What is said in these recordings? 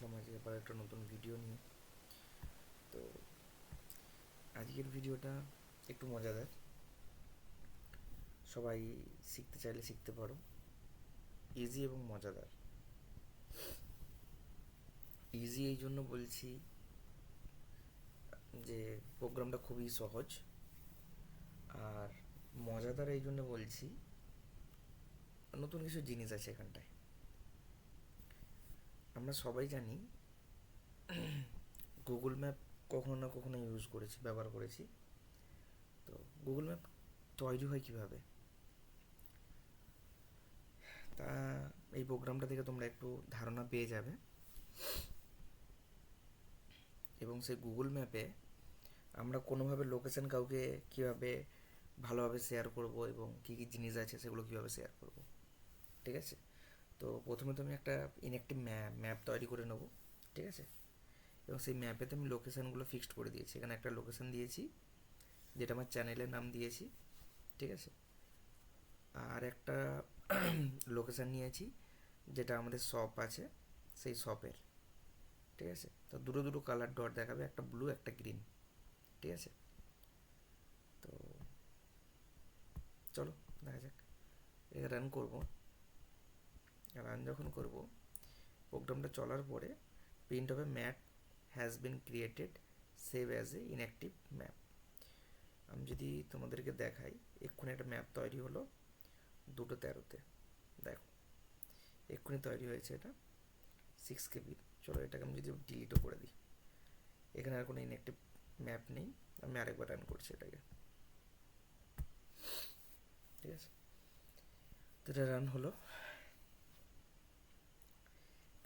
আসলাম আজকে আবার একটা নতুন ভিডিও নিয়ে। তো আজকের ভিডিওটা একটু মজাদার, সবাই শিখতে চাইলে শিখতে পারো, ইজি এবং মজাদার। ইজি এই জন্য বলছি যে প্রোগ্রামটা খুবই সহজ, আর মজাদার এই জন্য বলছি নতুন কিছু জিনিস আছে এখানটায়। আমরা সবাই জানি গুগল ম্যাপ কখনো না কখনো ইউজ করেছি, ব্যবহার করেছি। তো গুগল ম্যাপ তৈরি হয় কীভাবে, তা এই প্রোগ্রামটা থেকে তোমরা একটু ধারণা পেয়ে যাবে। এবং সেই গুগল ম্যাপে আমরা কোনোভাবে লোকেশন কাউকে কীভাবে ভালোভাবে শেয়ার করব এবং কী কী জিনিস আছে সেগুলো কীভাবে শেয়ার করব, ঠিক আছে? তো প্রথমে তো আমি একটা ইনঅ্যাক্টিভ ম্যাপ তৈরি করে নেবো, ঠিক আছে? এবং সেই ম্যাপেতে আমি লোকেশানগুলো ফিক্সড করে দিয়েছি। এখানে একটা লোকেশান দিয়েছি যেটা আমার চ্যানেলের নাম দিয়েছি, ঠিক আছে? আর একটা লোকেশান নিয়েছি যেটা আমাদের শপ আছে সেই শপের, ঠিক আছে? তো দুটো দুটো কালার ডট দেখাবে, একটা ব্লু একটা গ্রিন, ঠিক আছে? তো চলো দেখা যাক। এটা রান করবো। রান যখন করব, প্রোগ্রামটা চলার পরে প্রিন্ট হবে map has been created, save as a inactive map. আমি যদি তোমাদেরকে দেখাই, এক্ষুনি একটা ম্যাপ তৈরি হলো 2:13-তে, দেখো এক্ষুনি তৈরি হয়েছে এটা 6 KB। চলো এটাকে আমি যদি ডিলিটও করে দিই, এখানে আর কোনো ইনঅ্যাক্টিভ ম্যাপ নেই। আমি আরেকবার রান করছি এটাকে, ঠিক আছে? তো এটা রান হলো,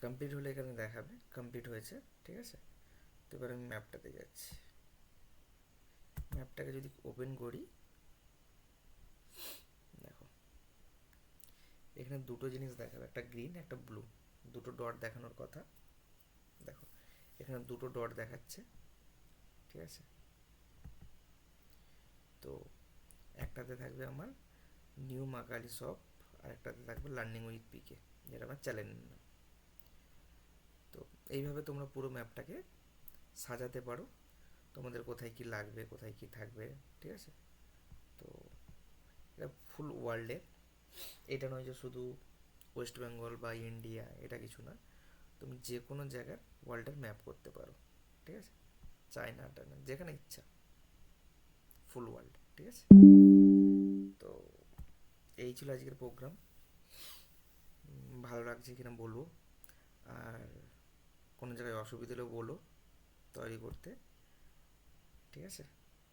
কমপ্লিট হলে এখানে দেখাবে কমপ্লিট হয়েছে, ঠিক আছে? তো এবার আমি ম্যাপটাতে যাচ্ছি। ম্যাপটাকে যদি ওপেন করি, দেখো এখানে দুটো জিনিস দেখাবে, একটা গ্রিন একটা ব্লু, দুটো ডট দেখানোর কথা। দেখো এখানে দুটো ডট দেখাচ্ছে, ঠিক আছে? তো একটাতে থাকবে আমার নিউ মাকালি শপ, আর একটাতে থাকবে লার্নিং উইথ পিকে, যেটা আমার চ্যানেলের নাম। তো এইভাবে তোমরা পুরো ম্যাপটাকে সাজাতে পারো, তোমাদের কোথায় কি লাগবে কোথায় কি থাকবে, ঠিক আছে? তো এটা ফুল ওয়ার্ল্ডের, এটা নয় যে শুধু ওয়েস্ট বেঙ্গল বা ইন্ডিয়া, এটা কিছু না। তুমি যে কোনো জায়গার ওয়ার্ল্ডের ম্যাপ করতে পারো, ঠিক আছে? চায়না টায়না যেখানে ইচ্ছা, ফুল ওয়ার্ল্ড, ঠিক আছে? তো এই ছিল আজকের প্রোগ্রাম। ভালো লাগছে কিনা বলবো, আর কোনো জায়গায় অসুবিধা হলেও বলো তৈরি করতে, ঠিক আছে?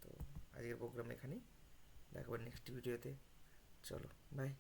তো আজকের প্রোগ্রাম এখানেই, দেখাবার নেক্সট ভিডিওতে। চলো বাই।